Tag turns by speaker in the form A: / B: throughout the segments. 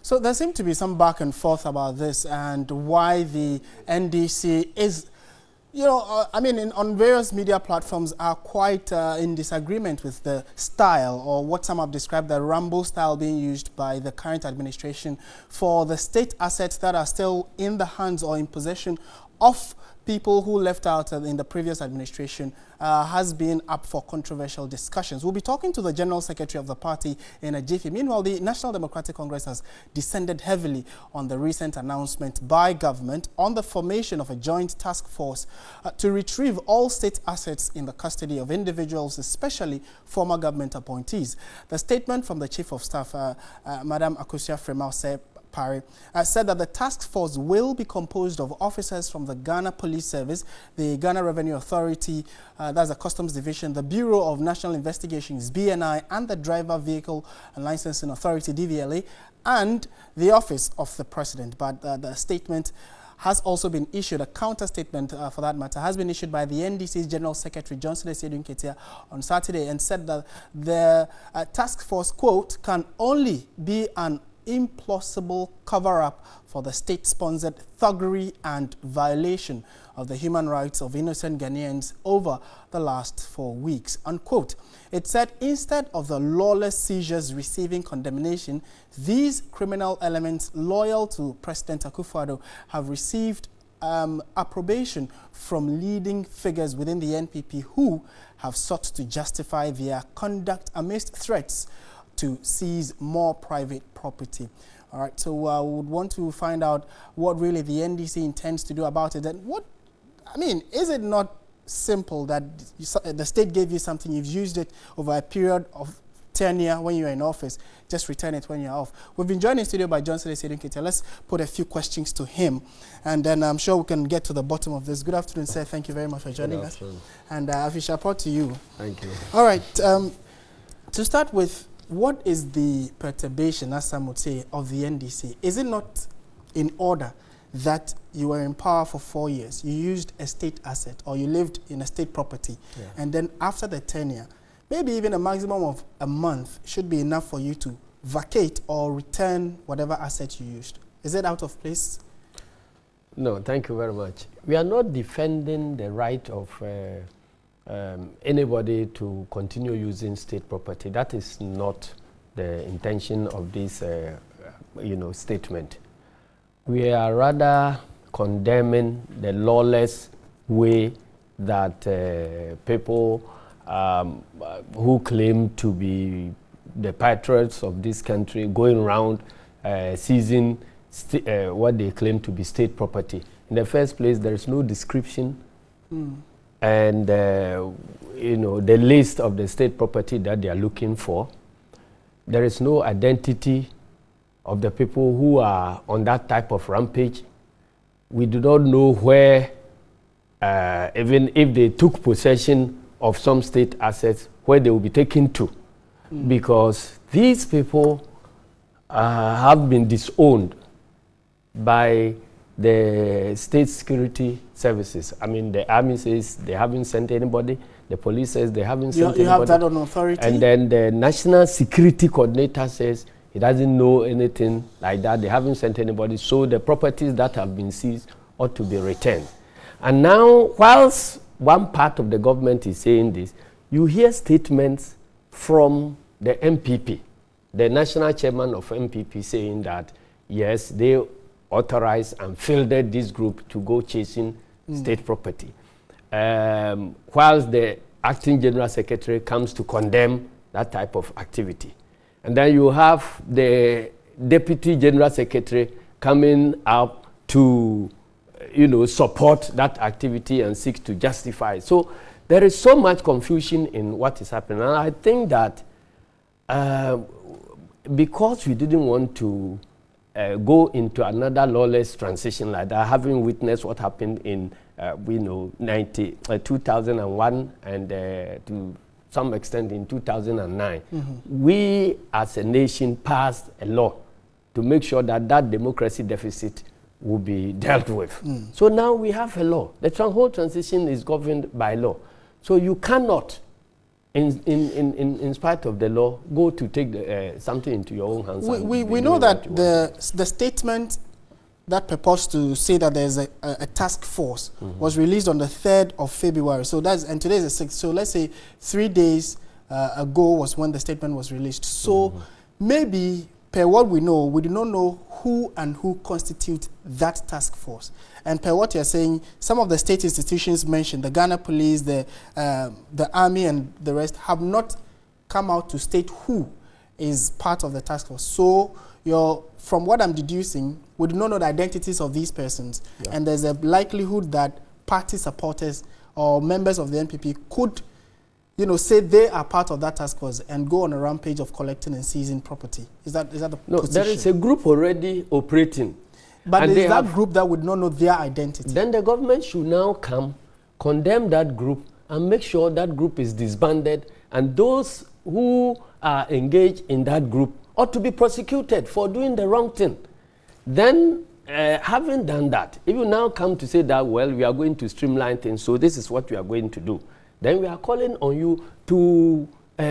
A: So there seemed to be some back and forth about this and why the NDC is, on various media platforms are quite in disagreement with the style, or what some have described the Rambo style being used by the current administration for the state assets that are still in the hands or in possession of people who left out in the previous administration has been up for controversial discussions. We'll be talking to the General Secretary of the party in a jiffy. Meanwhile, the National Democratic Congress has descended heavily on the recent announcement by government on the formation of a joint task force to retrieve all state assets in the custody of individuals, especially former government appointees. The statement from the Chief of Staff, Madam Akosua Fremau, said that the task force will be composed of officers from the Ghana Police Service, the Ghana Revenue Authority, that's the Customs Division, the Bureau of National Investigations, BNI, and the Driver Vehicle and Licensing Authority, DVLA, and the Office of the President. But the statement has also been issued, a counter statement for that matter, has been issued by the NDC's General Secretary, Asiedu-Dartey, on Saturday, and said that the task force, quote, can only be an implausible cover-up for the state-sponsored thuggery and violation of the human rights of innocent Ghanaians over the last 4 weeks, unquote. It said instead of the lawless seizures receiving condemnation, these criminal elements loyal to President Akufo-Addo have received approbation from leading figures within the NPP who have sought to justify their conduct amidst threats to seize more private property. All right, so we would want to find out what really the NDC intends to do about it. And is it not simple that the state gave you something, you've used it over a period of tenure when you're in office, just return it when you're off? We've been joined in studio by Asiedu-Dartey. Let's put a few questions to him, and then I'm sure we can get to the bottom of this. Good afternoon, sir. Thank you very much for joining us. And official report to you.
B: Thank you.
A: All right, to start with, what is the perturbation, as some would say, of the NDC? Is it not in order that you were in power for 4 years, you used a state asset, or you lived in a state property, and then after the tenure, maybe even a maximum of a month should be enough for you to vacate or return whatever asset you used? Is it out of place?
B: No, thank you very much. We are not defending the right of anybody to continue using state property. That is not the intention of this statement. We are rather condemning the lawless way that people who claim to be the patriots of this country going around seizing what they claim to be state property. In the first place, there is no description and the list of the state property that they are looking for. There is no identity of the people who are on that type of rampage. We do not know where, even if they took possession of some state assets, where they will be taken to, because these people have been disowned by the state security services. The army says they haven't sent anybody. The police says they haven't sent anybody.
A: You have that on authority?
B: And then the national security coordinator says he doesn't know anything like that. They haven't sent anybody. So the properties that have been seized ought to be returned. And now, whilst one part of the government is saying this, you hear statements from the MPP, the national chairman of MPP, saying that, yes, they authorized and fielded this group to go chasing state property. Whilst the acting general secretary comes to condemn that type of activity. And then you have the deputy general secretary coming up to, support that activity and seek to justify it. So there is so much confusion in what is happening. And I think that because we didn't want to go into another lawless transition like that, having witnessed what happened in 2001 and to some extent in 2009, we as a nation passed a law to make sure that that democracy deficit will be dealt with. So now we have a law. The whole transition is governed by law. So you cannot in spite of the law, go to take something into your own hands.
A: We know that the statement that purports to say that there's a task force was released on the 3rd of February. So and today is the 6th. So let's say 3 days ago was when the statement was released. So maybe, per what we know, we do not know who and who constitute that task force. And per what you're saying, some of the state institutions mentioned, the Ghana Police, the Army and the rest, have not come out to state who is part of the task force. So from what I'm deducing, we do not know the identities of these persons. Yeah. And there's a likelihood that party supporters or members of the NPP could, say they are part of that task force and go on a rampage of collecting and seizing property. Is that the
B: No,
A: position?
B: There is a group already operating.
A: But is that group that would not know their identity?
B: Then the government should now come, condemn that group, and make sure that group is disbanded, and those who are engaged in that group ought to be prosecuted for doing the wrong thing. Then, having done that, if you now come to say that, well, we are going to streamline things, so this is what we are going to do, then we are calling on you to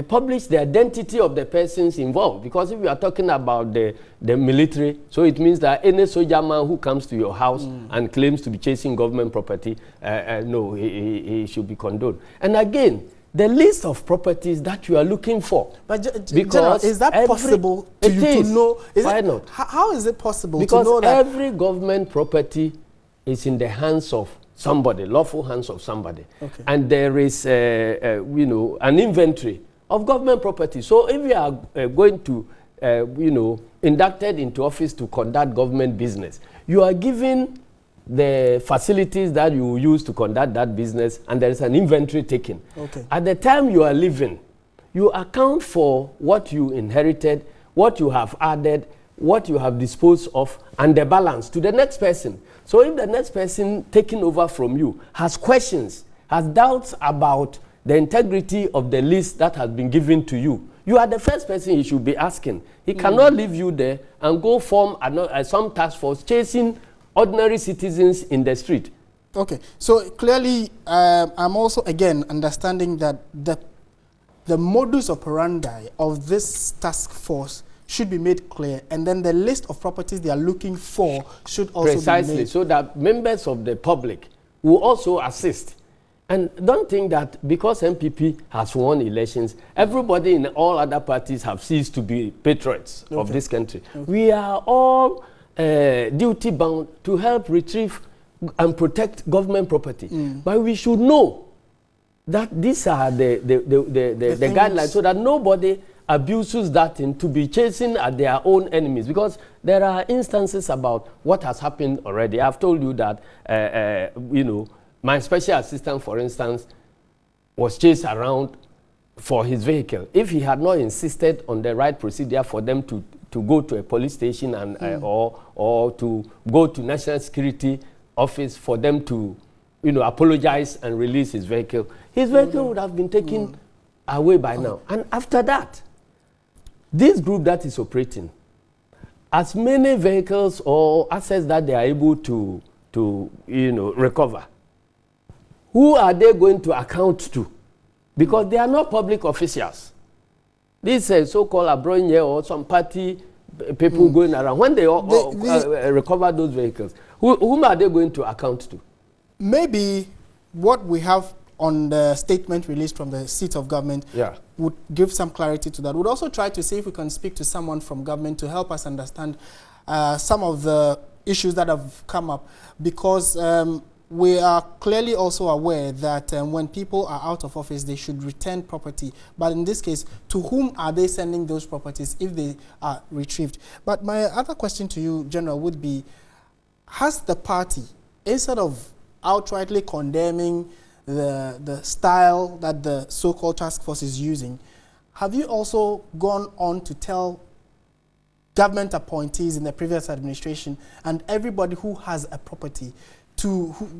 B: publish the identity of the persons involved. Because if you are talking about the military, so it means that any soldier man who comes to your house and claims to be chasing government property, no, he should be condoned. And again, the list of properties that you are looking for.
A: But General, is that possible to know?
B: Why not?
A: How is it possible
B: because
A: to know that?
B: Every government property is in the hands of somebody, lawful hands of somebody. Okay. And there is, an inventory of government property. So if you are going to, inducted into office to conduct government business, you are given the facilities that you use to conduct that business, and there is an inventory taken. Okay. At the time you are leaving, you account for what you inherited, what you have added, what you have disposed of, and the balance to the next person. So if the next person taking over from you has questions, has doubts about the integrity of the list that has been given to you, you are the first person he should be asking. He cannot leave you there and go form some task force chasing ordinary citizens in the street.
A: Okay, so clearly I'm also again understanding that the modus operandi of this task force should be made clear, and then the list of properties they are looking for should also be made.
B: Precisely, so that members of the public will also assist. And don't think that because MPP has won elections, everybody in all other parties have ceased to be patriots of this country. Okay. We are all duty bound to help retrieve and protect government property. But we should know that these are the guidelines, so that nobody abuses that to be chasing at their own enemies. Because there are instances about what has happened already. I've told you that, my special assistant, for instance, was chased around for his vehicle. If he had not insisted on the right procedure for them to go to a police station and or to go to National Security Office for them to, apologize and release his vehicle would have been taken away by now. And after that, this group that is operating, as many vehicles or assets that they are able to recover, who are they going to account to? Because they are not public officials. These so-called Abronye or some party people going around, when they recover those vehicles, whom are they going to account to?
A: Maybe what we have on the statement released from the seat of government would give some clarity to that. We'd also try to see if we can speak to someone from government to help us understand some of the issues that have come up, because we are clearly also aware that when people are out of office, they should return property. But in this case, to whom are they sending those properties if they are retrieved? But my other question to you, General, would be, has the party, instead of outrightly condemning the style that the so-called task force is using, have you also gone on to tell government appointees in the previous administration and everybody who has a property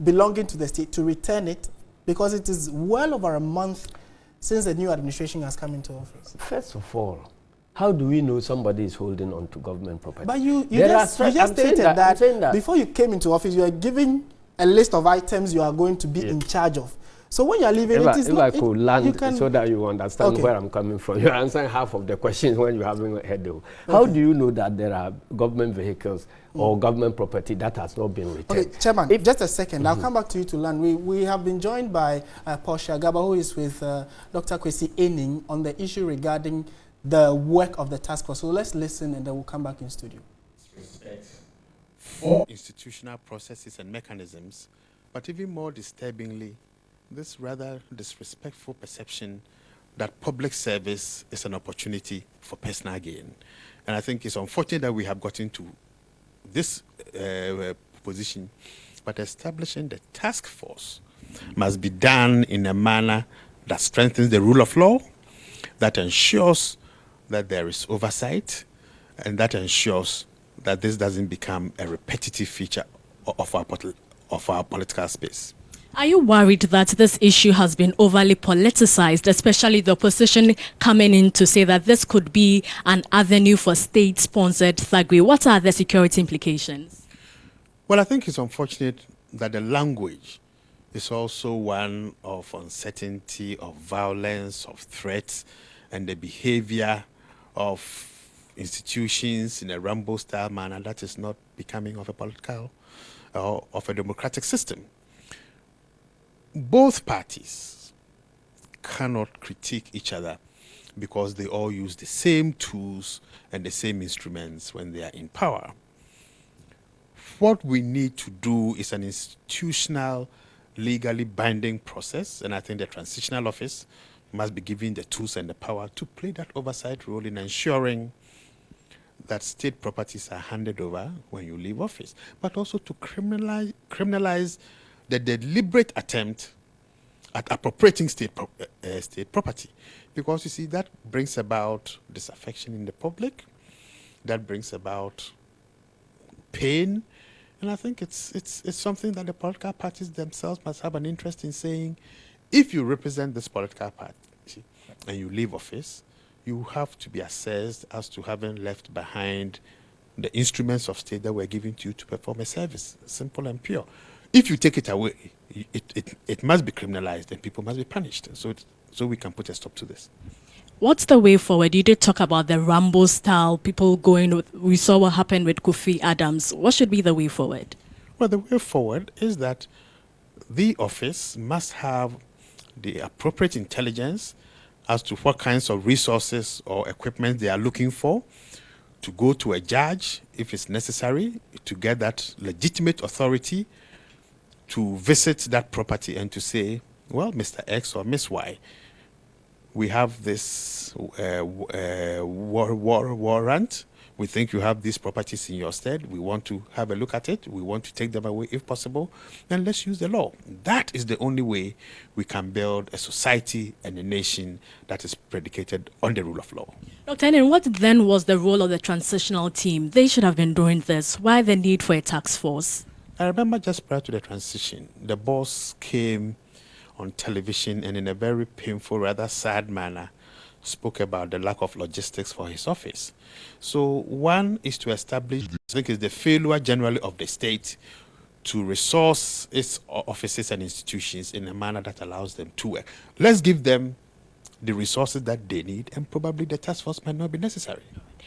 A: belonging to the state to return it, because it is well over a month since the new administration has come into office?
B: First of all, how do we know somebody is holding on to government property?
A: But you just stated that before you came into office, you are giving a list of items you are going to be in charge of. So when you are leaving,
B: if I could land so that you understand
A: okay.
B: where I'm coming from. You're answering half of the questions when you haven't heard them. How do you know that there are government vehicles or government property that has not been returned?
A: Okay, Chairman, just a second. I'll come back to you to land. We have been joined by Portia Gaba, who is with Dr. Kwesi Ening on the issue regarding the work of the task force. So let's listen and then we'll come back in studio.
C: Respect for institutional processes and mechanisms, but even more disturbingly, this rather disrespectful perception that public service is an opportunity for personal gain. And I think it's unfortunate that we have gotten to this position, but establishing the task force must be done in a manner that strengthens the rule of law, that ensures that there is oversight, and that ensures that this doesn't become a repetitive feature of our political space.
D: Are you worried that this issue has been overly politicized, especially the opposition coming in to say that this could be an avenue for state-sponsored thuggery? What are the security implications?
C: Well, I think it's unfortunate that the language is also one of uncertainty, of violence, of threats, and the behavior of institutions in a Rambo-style manner that is not becoming of a political or of a democratic system. Both parties cannot critique each other because they all use the same tools and the same instruments when they are in power. What we need to do is an institutional, legally binding process, and I think the transitional office must be given the tools and the power to play that oversight role in ensuring that state properties are handed over when you leave office, but also to criminalize the deliberate attempt at appropriating state property. Because you see, that brings about disaffection in the public, that brings about pain, and I think it's something that the political parties themselves must have an interest in saying, if you represent this political party and you leave office, you have to be assessed as to having left behind the instruments of state that were given to you to perform a service, simple and pure. If you take it away, it must be criminalized and people must be punished. So we can put a stop to this.
D: What's the way forward? You did talk about the Rambo style, people going with, we saw what happened with Kofi Adams. What should be the way forward?
C: Well, the way forward is that the office must have the appropriate intelligence as to what kinds of resources or equipment they are looking for, to go to a judge if it's necessary, to get that legitimate authority to visit that property and to say, well, Mr. X or Miss Y, we have this warrant. We think you have these properties in your stead. We want to have a look at it. We want to take them away if possible. Then let's use the law. That is the only way we can build a society and a nation that is predicated on the rule of law.
D: Dr. Ening, what then was the role of the transitional team? They should have been doing this. Why the need for a task force?
C: I remember just prior to the transition, the boss came on television and in a very painful, rather sad manner, spoke about the lack of logistics for his office. So one is to establish, I think it's the failure generally of the state to resource its offices and institutions in a manner that allows them to work. Let's give them the resources that they need, and probably the task force might not be necessary.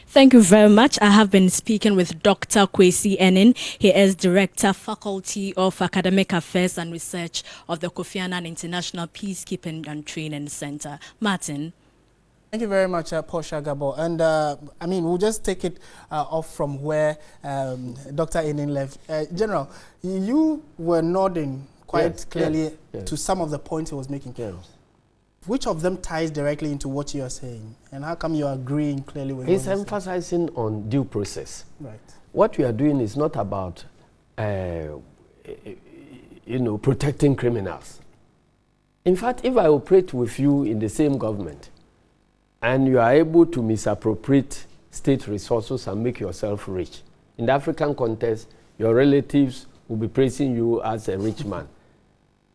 D: Thank you very much. I have been speaking with Dr. Kwesi Ening. He is Director, Faculty of Academic Affairs and Research of the Kofi Annan International Peacekeeping and Training Center. Martin.
A: Thank you very much, Portia Gabo. And I mean, we'll just take it off from where Dr. Ening left. General, you were nodding quite clearly to some of the points he was making.
B: Yes.
A: Which of them ties directly into what you are saying? And how come you are agreeing clearly with
B: He's emphasizing on due process.
A: Right.
B: What we are doing is not about, protecting criminals. In fact, if I operate with you in the same government, and you are able to misappropriate state resources and make yourself rich, in the African context, your relatives will be praising you as a rich man.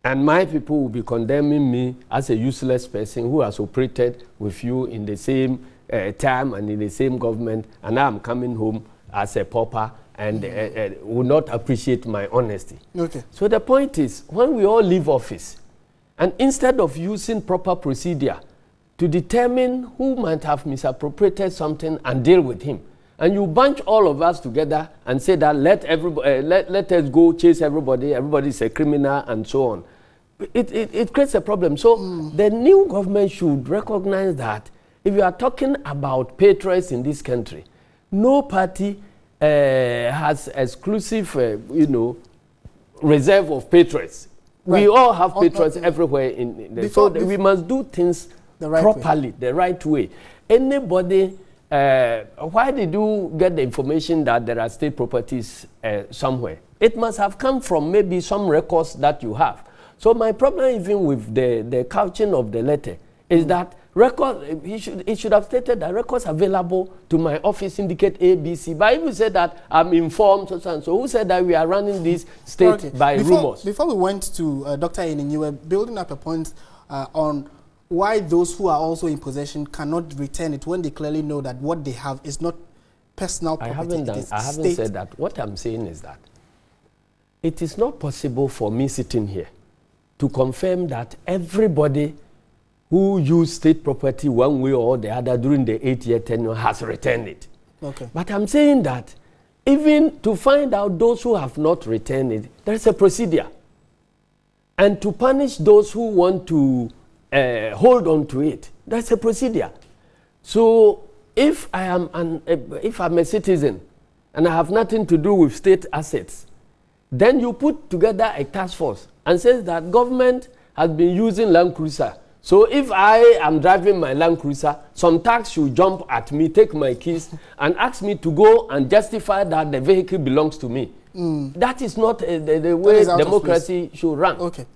B: And my people will be condemning me as a useless person who has operated with you in the same time and in the same government, and now I'm coming home as a pauper and will not appreciate my honesty.
A: Okay.
B: So the point is, when we all leave office, And instead of using proper procedure to determine who might have misappropriated something and deal with him, and you bunch all of us together and say that let us go chase everybody, everybody's a criminal and so on, it creates a problem. So the new government should recognize that if you are talking about patriots in this country, no party has exclusive, reserve of patriots. Right. We all have patriots everywhere so we must do things properly, the right way. Anybody, why did you get the information that there are state properties somewhere? It must have come from maybe some records that you have. So my problem even with the couching of the letter is that it should have stated that records available to my office indicate ABC. But if you say that I'm informed, so who said that we are running this state by rumors?
A: Before we went to Dr. Enin, you were building up a point on why those who are also in possession cannot return it when they clearly know that what they have is not personal property.
B: I haven't said that. What I'm saying is that it is not possible for me sitting here to confirm that everybody who used state property one way or the other during the 8-year tenure has returned it.
A: Okay.
B: But I'm saying that even to find out those who have not returned it, there's a procedure. And to punish those who want to hold on to it, there's a procedure. So if I'm a citizen and I have nothing to do with state assets, then you put together a task force and says that government has been using Land Cruiser. So if I am driving my Land Cruiser, some tax should jump at me, take my keys, and ask me to go and justify that the vehicle belongs to me. That is not the way democracy should run.
A: Okay.